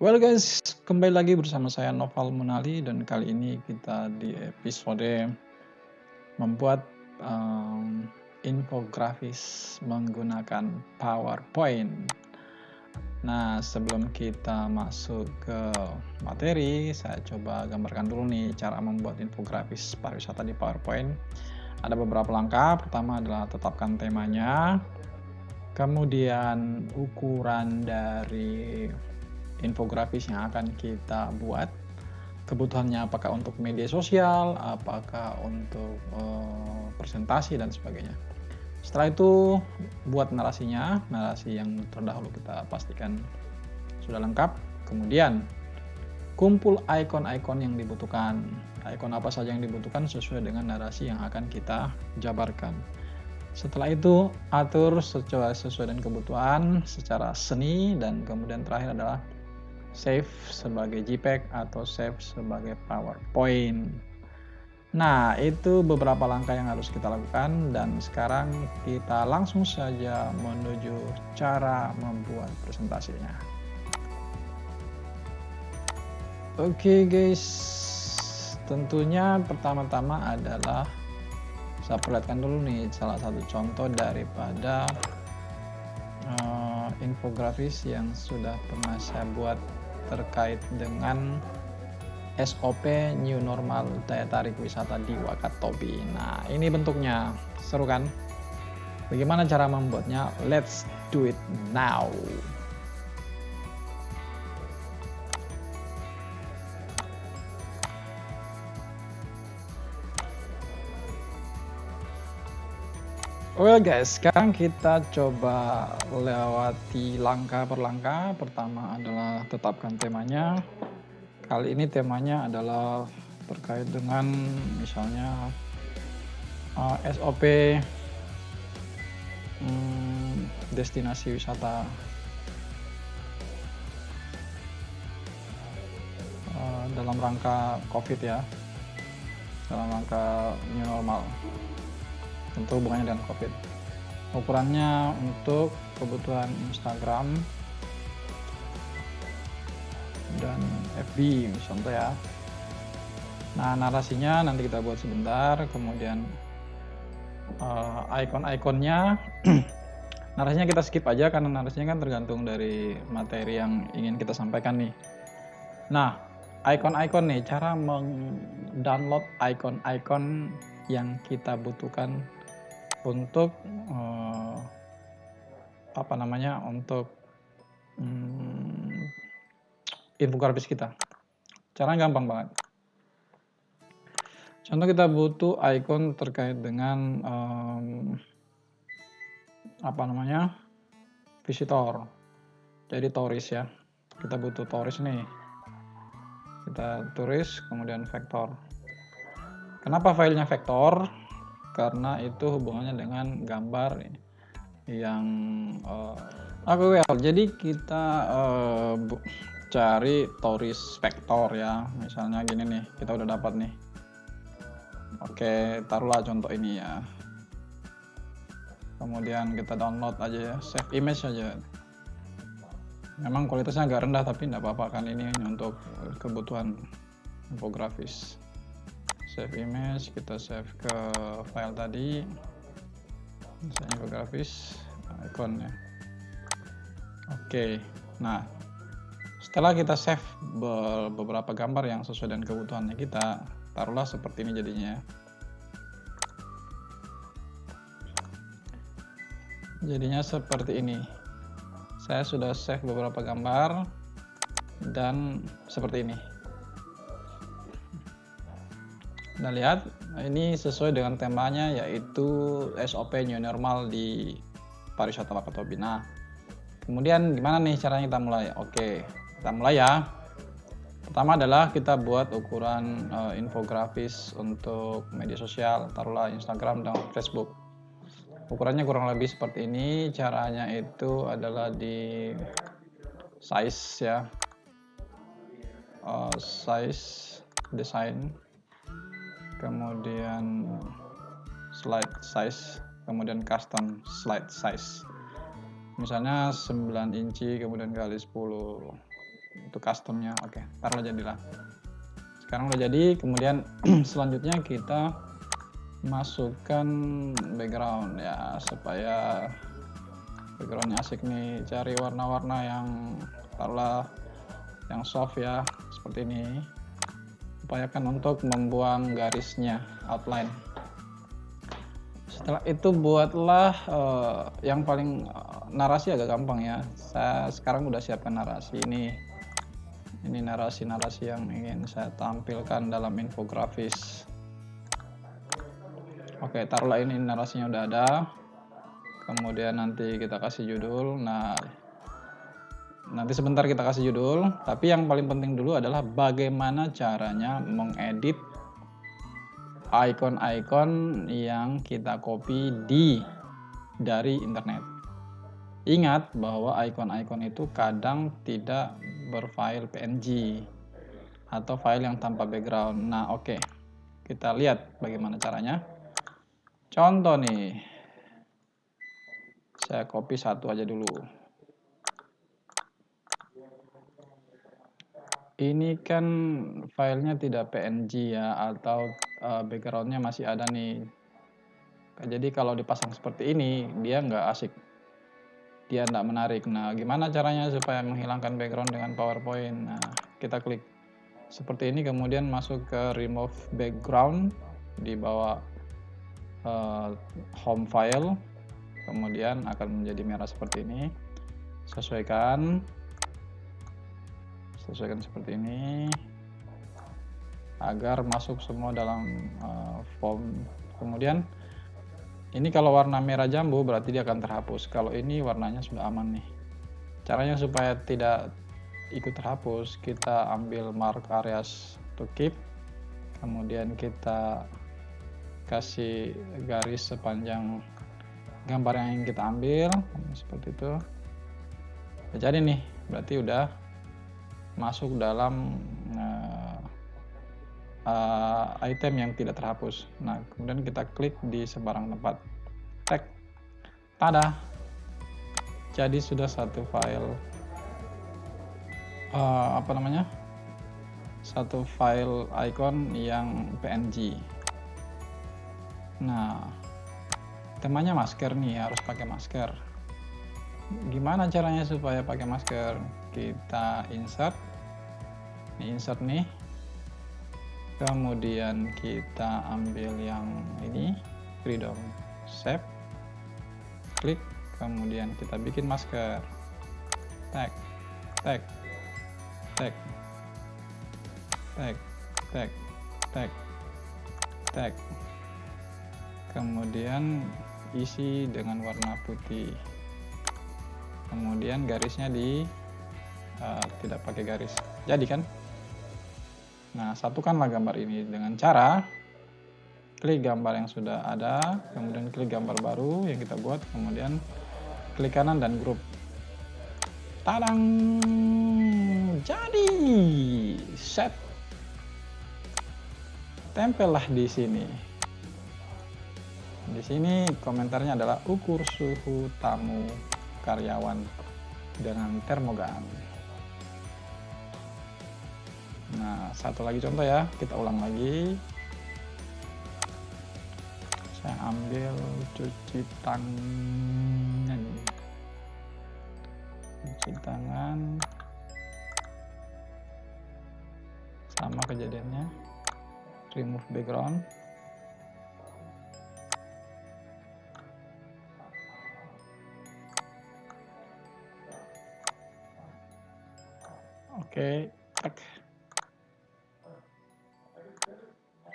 Well guys, kembali lagi bersama saya Noval Munali dan kali ini kita di episode membuat infografis menggunakan PowerPoint. Nah, sebelum kita masuk ke materi, saya coba gambarkan dulu nih cara membuat infografis pariwisata di PowerPoint. Ada beberapa langkah. Pertama adalah tetapkan temanya, kemudian ukuran dari infografis yang akan kita buat, kebutuhannya apakah untuk media sosial, apakah untuk presentasi dan sebagainya. Setelah itu buat narasinya, narasi yang terdahulu kita pastikan sudah lengkap. Kemudian kumpul ikon-ikon yang dibutuhkan. Ikon apa saja yang dibutuhkan sesuai dengan narasi yang akan kita jabarkan. Setelah itu atur sesuai dengan kebutuhan secara seni, dan kemudian terakhir adalah save sebagai JPEG atau save sebagai PowerPoint. Nah, itu beberapa langkah yang harus kita lakukan, dan sekarang kita langsung saja menuju cara membuat presentasinya. Oke guys, tentunya pertama-tama adalah saya perlihatkan dulu nih salah satu contoh daripada infografis yang sudah pernah saya buat terkait dengan SOP New Normal Daya Tarik Wisata di Wakatobi. Nah, ini bentuknya seru kan? Bagaimana cara membuatnya? Let's do it now. Well guys, sekarang kita coba lewati langkah per langkah. Pertama adalah tetapkan temanya. Kali ini temanya adalah terkait dengan misalnya SOP destinasi wisata dalam rangka COVID ya, dalam rangka new normal, tentu hubungannya dengan COVID. Ukurannya untuk kebutuhan Instagram dan FB misalnya ya. Nah, narasinya nanti kita buat sebentar. Kemudian ikon-ikonnya narasinya kita skip aja karena narasinya kan tergantung dari materi yang ingin kita sampaikan nih. Nah, ikon-ikon nih, cara mendownload ikon-ikon yang kita butuhkan untuk untuk infografis kita. Caranya gampang banget. Contoh, kita butuh ikon terkait dengan visitor. Jadi turis ya. Kita butuh turis nih. Kita turis, kemudian vektor. Kenapa filenya vektor? Karena itu hubungannya dengan gambar yang jadi kita cari turis vektor ya. Misalnya gini nih, kita udah dapat nih. Oke, taruhlah contoh ini ya. Kemudian kita download aja ya, save image aja. Memang kualitasnya agak rendah tapi tidak apa-apa kan, ini untuk kebutuhan infografis. Save image, kita save ke file tadi, misalnya infografis, ikonnya. Oke, nah setelah kita save beberapa gambar yang sesuai dengan kebutuhannya kita, taruhlah seperti ini jadinya. Jadinya seperti ini. Saya sudah save beberapa gambar dan seperti ini. Nah, lihat, ini sesuai dengan temanya, yaitu SOP New Normal di pariwisata Wakatobi. Nah, kemudian gimana nih caranya kita mulai? Oke, kita mulai ya. Pertama adalah kita buat ukuran infografis untuk media sosial, taruhlah Instagram dan Facebook. Ukurannya kurang lebih seperti ini. Caranya itu adalah di size ya, size, desain, kemudian slide size, kemudian custom slide size. Misalnya 9 inci kemudian kali 10 untuk customnya. Oke, taruhlah jadilah. Sekarang udah jadi. Kemudian selanjutnya kita masukkan background ya, supaya backgroundnya asik nih. Cari warna-warna yang taruhlah yang soft ya, seperti ini. Upayakan untuk membuang garisnya, outline. Setelah itu buatlah yang paling narasi agak gampang ya. Saya sekarang udah siapkan narasi ini. Ini narasi-narasi yang ingin saya tampilkan dalam infografis. Oke, taruhlah ini narasinya udah ada. Kemudian nanti kita kasih judul. Nah, nanti sebentar kita kasih judul. Tapi yang paling penting dulu adalah bagaimana caranya mengedit icon-icon yang kita copy dari internet. Ingat bahwa icon-icon itu kadang tidak berfile PNG atau file yang tanpa background. Nah, oke. Kita lihat bagaimana caranya. Contoh nih. Saya copy satu aja dulu. Ini kan filenya tidak PNG ya, atau backgroundnya masih ada nih. Jadi kalau dipasang seperti ini, dia nggak asik. Dia nggak menarik. Nah, gimana caranya supaya menghilangkan background dengan PowerPoint? Nah, kita klik seperti ini, kemudian masuk ke remove background di bawah home file, kemudian akan menjadi merah seperti ini. Sesuaikan seperti ini agar masuk semua dalam form. Kemudian ini kalau warna merah jambu berarti dia akan terhapus. Kalau ini warnanya sudah aman nih. Caranya supaya tidak ikut terhapus, kita ambil mark areas to keep. Kemudian kita kasih garis sepanjang gambar yang ingin kita ambil. Seperti itu. Jadi nih, berarti udah masuk dalam item yang tidak terhapus. Nah, kemudian kita klik di sembarang tempat. Tag. Tada. Jadi sudah satu file satu file icon yang PNG. Nah, temanya masker nih, harus pakai masker. Gimana caranya supaya pakai masker? Kita insert. Insert nih. Kemudian kita ambil yang ini, freedom shape, klik, kemudian kita bikin masker, tag, tag, tag, tag, tag, tag, tag, kemudian isi dengan warna putih, kemudian garisnya tidak pakai garis, jadi kan? Nah, satukanlah gambar ini dengan cara klik gambar yang sudah ada, kemudian klik gambar baru yang kita buat, kemudian klik kanan dan grup. Tadang! Jadi set. Tempellah di sini. Di sini komentarnya adalah ukur suhu tamu karyawan dengan termogan. Nah, satu lagi contoh ya, kita ulang lagi. Saya ambil cuci tangan. Cuci tangan. Sama kejadiannya. Remove background. Oke, tak.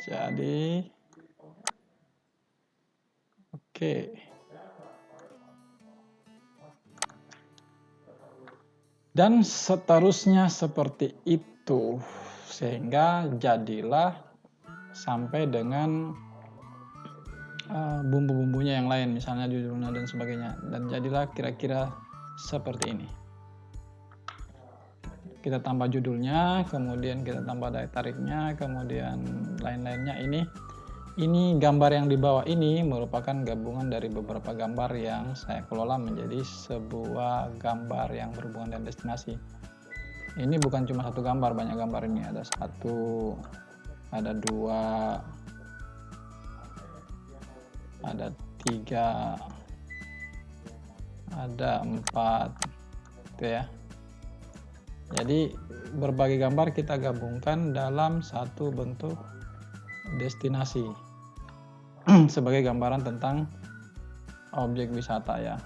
Jadi oke. Dan seterusnya seperti itu, sehingga jadilah sampai dengan bumbu-bumbunya yang lain, misalnya judulnya dan sebagainya, dan jadilah kira-kira seperti ini. Kita tambah judulnya, kemudian kita tambah daya tariknya, kemudian lain-lainnya. Ini gambar yang di bawah ini merupakan gabungan dari beberapa gambar yang saya kelola menjadi sebuah gambar yang berhubungan dengan destinasi. Ini bukan cuma satu gambar, banyak gambar ini. Ada 1, ada 2, ada 3, ada 4, gitu ya. Jadi berbagai gambar kita gabungkan dalam satu bentuk destinasi sebagai gambaran tentang objek wisata ya.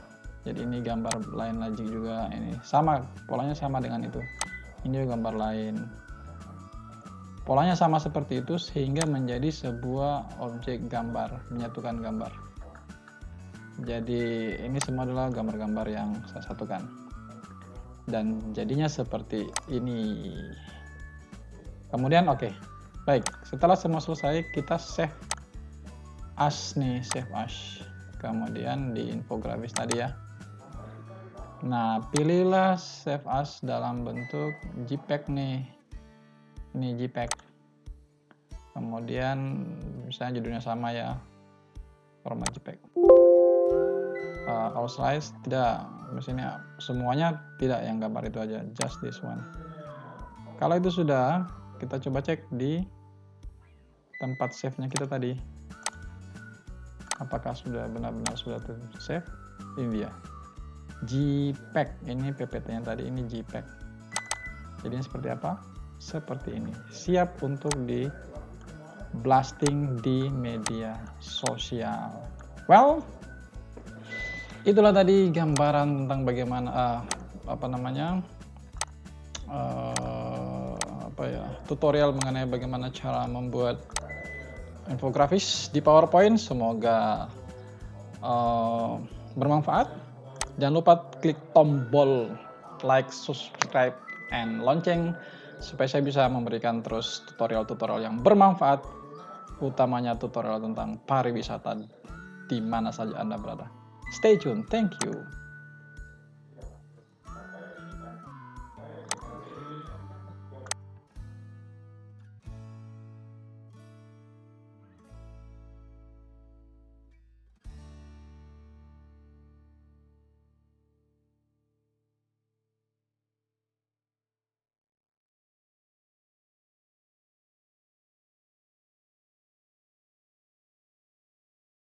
Jadi ini gambar lain lagi juga, ini sama, polanya sama dengan itu. Ini gambar lain. Polanya sama seperti itu sehingga menjadi sebuah objek gambar, menyatukan gambar. Jadi ini semua adalah gambar-gambar yang saya satukan. Dan jadinya seperti ini. Kemudian oke. Baik, setelah semua selesai kita save as nih, save as. Kemudian di infografis tadi ya. Nah, pilihlah save as dalam bentuk JPEG nih. Ini JPEG. Kemudian misalnya judulnya sama ya, format JPEG. All slides tidak, misalnya semuanya tidak, yang gambar itu aja, just this one. Kalau itu sudah, kita coba cek di tempat save-nya kita tadi. Apakah sudah benar-benar sudah save? Ini dia. JPEG, ini PPT-nya tadi, ini JPEG. Jadi ini seperti apa? Seperti ini. Siap untuk di blasting di media sosial. Well, itulah tadi gambaran tentang bagaimana tutorial mengenai bagaimana cara membuat infografis di PowerPoint. Semoga bermanfaat. Jangan lupa klik tombol like, subscribe, and lonceng supaya saya bisa memberikan terus tutorial-tutorial yang bermanfaat, utamanya tutorial tentang pariwisata di mana saja Anda berada. Stay tune, thank you.